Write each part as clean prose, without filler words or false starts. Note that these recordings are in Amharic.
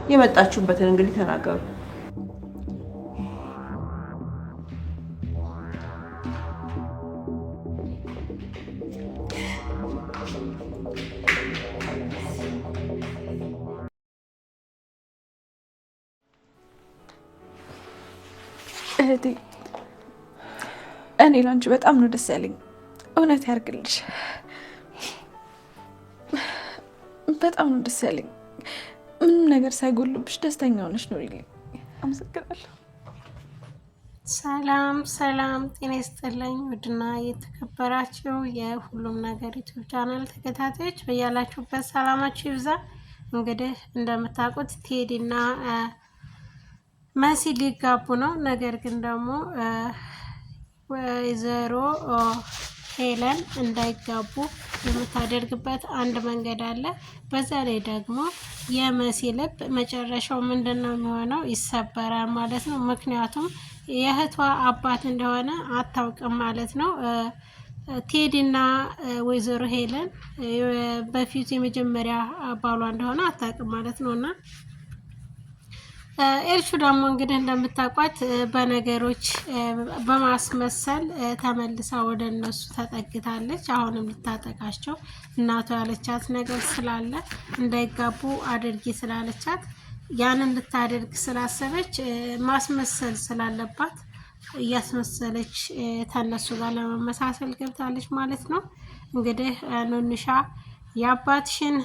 የመጣችሁበትን እንግዲህ ተናገሩ። እህቴ እኔ ላንቺ በጣም ነው ደስ ያለኝ። እውነት ያርግልሽ። በጣም ነው ደስ ያለኝ። ምንም ነገር ሳይጎልብሽ ደስተኛ ሆነሽ ኑሪልኝ። አመሰግናለሁ። ሰላም ሰላም፣ ጤና ይስጥልኝ ውድና የተከበራችሁ የሁሉም ነገር ዩቲዩብ ቻናል ተከታታዮች በያላችሁበት ሰላማችሁ ይብዛ። እንግዲህ እንደምታውቁት ቴዲና መሲ ሊጋቡ ነው። ነገር ግን ደግሞ ወይዘሮ ሄለን እንዳይጋቡ የምታደርግበት አንድ መንገድ አለ። በዛ ላይ ደግሞ የመሲ ልብ መጨረሻው ምንድን ነው የሚሆነው? ይሰበራል ማለት ነው። ምክንያቱም የእህቷ አባት እንደሆነ አታውቅም ማለት ነው። ቴዲና ወይዘሮ ሄለን በፊት የመጀመሪያ ባሏ እንደሆነ አታውቅም ማለት ነው። እና ኤልሹ ደግሞ እንግዲህ እንደምታውቋት በነገሮች በማስመሰል ተመልሳ ወደ እነሱ ተጠግታለች። አሁንም ልታጠቃቸው እናቷ ያለቻት ነገር ስላለ እንዳይጋቡ አድርጊ ስላለቻት ያንን ልታደርግ ስላሰበች ማስመሰል ስላለባት እያስመሰለች ተነሱ ጋር ለመመሳሰል ገብታለች ማለት ነው። እንግዲህ ኑንሻ የአባትሽን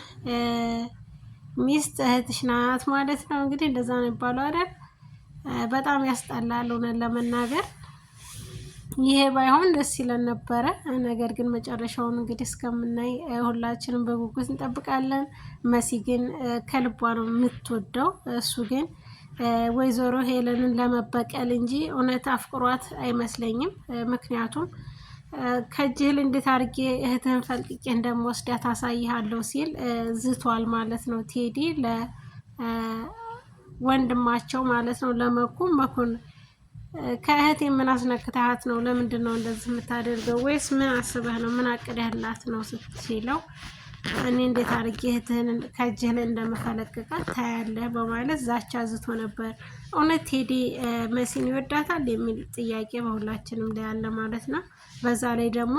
ሚስት እህትሽ ናት ማለት ነው። እንግዲህ እንደዛ ነው የሚባለው አይደል? በጣም ያስጠላል እውነት ለመናገር። ይሄ ባይሆን ደስ ይለን ነበረ። ነገር ግን መጨረሻውን እንግዲህ እስከምናይ ሁላችንም በጉጉት እንጠብቃለን። መሲ ግን ከልቧ ነው የምትወደው። እሱ ግን ወይዘሮ ሄለንን ለመበቀል እንጂ እውነት አፍቅሯት አይመስለኝም። ምክንያቱም ከጅል እንዴት አድርጌ እህትህን ፈልቅቄ እንደምወስዳት አሳይሃለሁ ሲል ዝቷል ማለት ነው። ቴዲ ለወንድማቸው ማለት ነው መኩን ከእህቴ ምን አስነክተሃት ነው? ለምንድን ነው እንደዚህ የምታደርገው? ወይስ ምን አስበህ ነው? ምን አቅደህላት ነው ስትለው እኔ እንዴት አድርጌ እህትህን ከእጅህ ላይ እንደምፈለቅቃት ታያለህ በማለት ዛቻ ዝቶ ነበር። እውነት ቴዲ መሲን ይወዳታል የሚል ጥያቄ በሁላችንም ላይ ያለ ማለት ነው። በዛ ላይ ደግሞ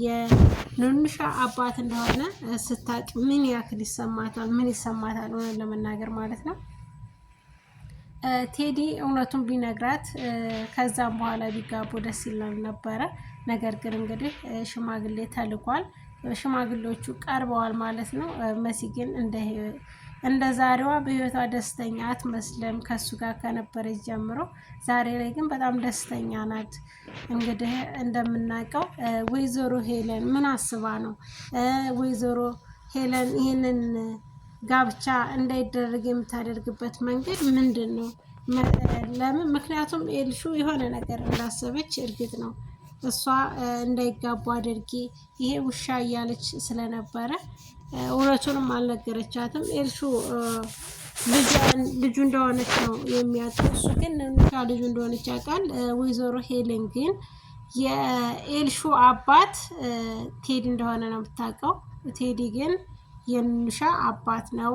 የኑንሻ አባት እንደሆነ ስታቅ ምን ያክል ይሰማታል? ምን ይሰማታል? እውነት ለመናገር ማለት ነው። ቴዲ እውነቱን ቢነግራት ከዛም በኋላ ቢጋቡ ደስ ይላል ነበረ። ነገር ግን እንግዲህ ሽማግሌ ተልኳል። ሽማግሌዎቹ ቀርበዋል ማለት ነው። መሲ ግን እንደ ዛሬዋ በህይወቷ ደስተኛ አትመስልም ከሱ ጋር ከነበረች ጀምሮ። ዛሬ ላይ ግን በጣም ደስተኛ ናት። እንግዲህ እንደምናውቀው ወይዘሮ ሄለን ምን አስባ ነው? ወይዘሮ ሄለን ይህንን ጋብቻ እንዳይደረግ የምታደርግበት መንገድ ምንድን ነው? ለምን? ምክንያቱም ኤልሹ የሆነ ነገር እንዳሰበች እርግጥ ነው። እሷ እንዳይጋቡ አድርጊ ይሄ ውሻ እያለች ስለነበረ እውነቱንም አልነገረቻትም። ኤልሹ ልጁ እንደሆነች ነው የሚያውቀው። እሱ ግን ኑንሻ ልጁ እንደሆነች ያውቃል። ወይዘሮ ሄለን ግን የኤልሹ አባት ቴዲ እንደሆነ ነው የምታውቀው። ቴዲ ግን የኑንሻ አባት ነው።